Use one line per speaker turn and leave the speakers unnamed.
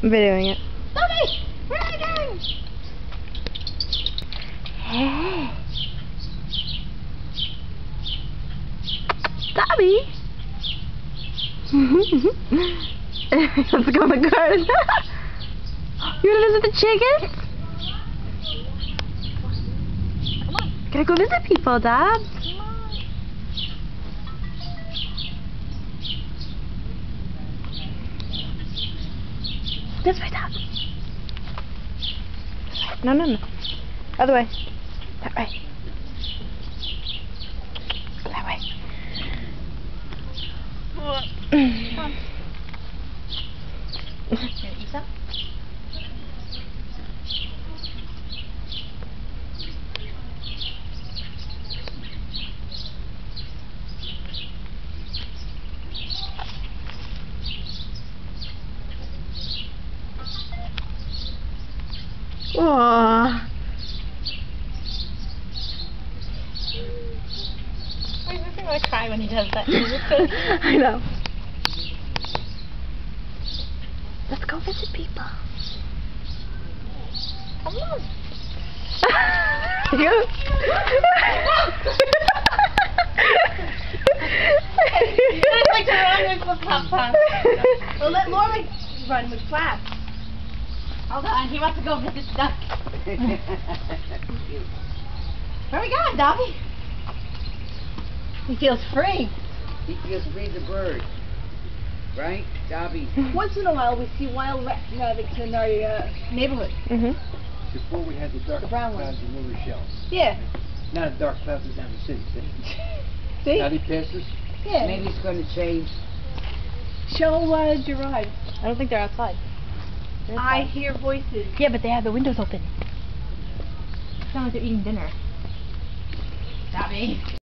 I'm videoing it.
Dobby! Where are you going?
Hey. Dobby! Let's go in the garden. You wanna visit the chickens?
Come on.
Gotta go visit people, Dobbs.
Come on.
This way, Dobbs. No, no, no. Other way. That way. That way.
Come on. You gonna eat some?
Aww.
Why does he want to cry when he does that?
I know. Let's go visit people.
Come on.
You?
I'd like to run with the pop-pop. Well, let Laura run with Flap. Hold on, he wants to go visit the duck. Where are we going, Dobby? He feels free.
He feels free as a bird. Right, Dobby?
Once in a while, we see wild rabbits in our neighborhood.
Mhm.
Before we had the dark
The brown
clouds
ones.
and lower shells.
Yeah.
Now the dark clouds are down the city, see?
See?
Now they pass us.
Yeah.
Maybe it's going to change.
Show Gerard.
I don't think they're outside. They're
I
inside.
hear voices.
Yeah, but they have the windows open. Sound like they're eating dinner.
Dobby.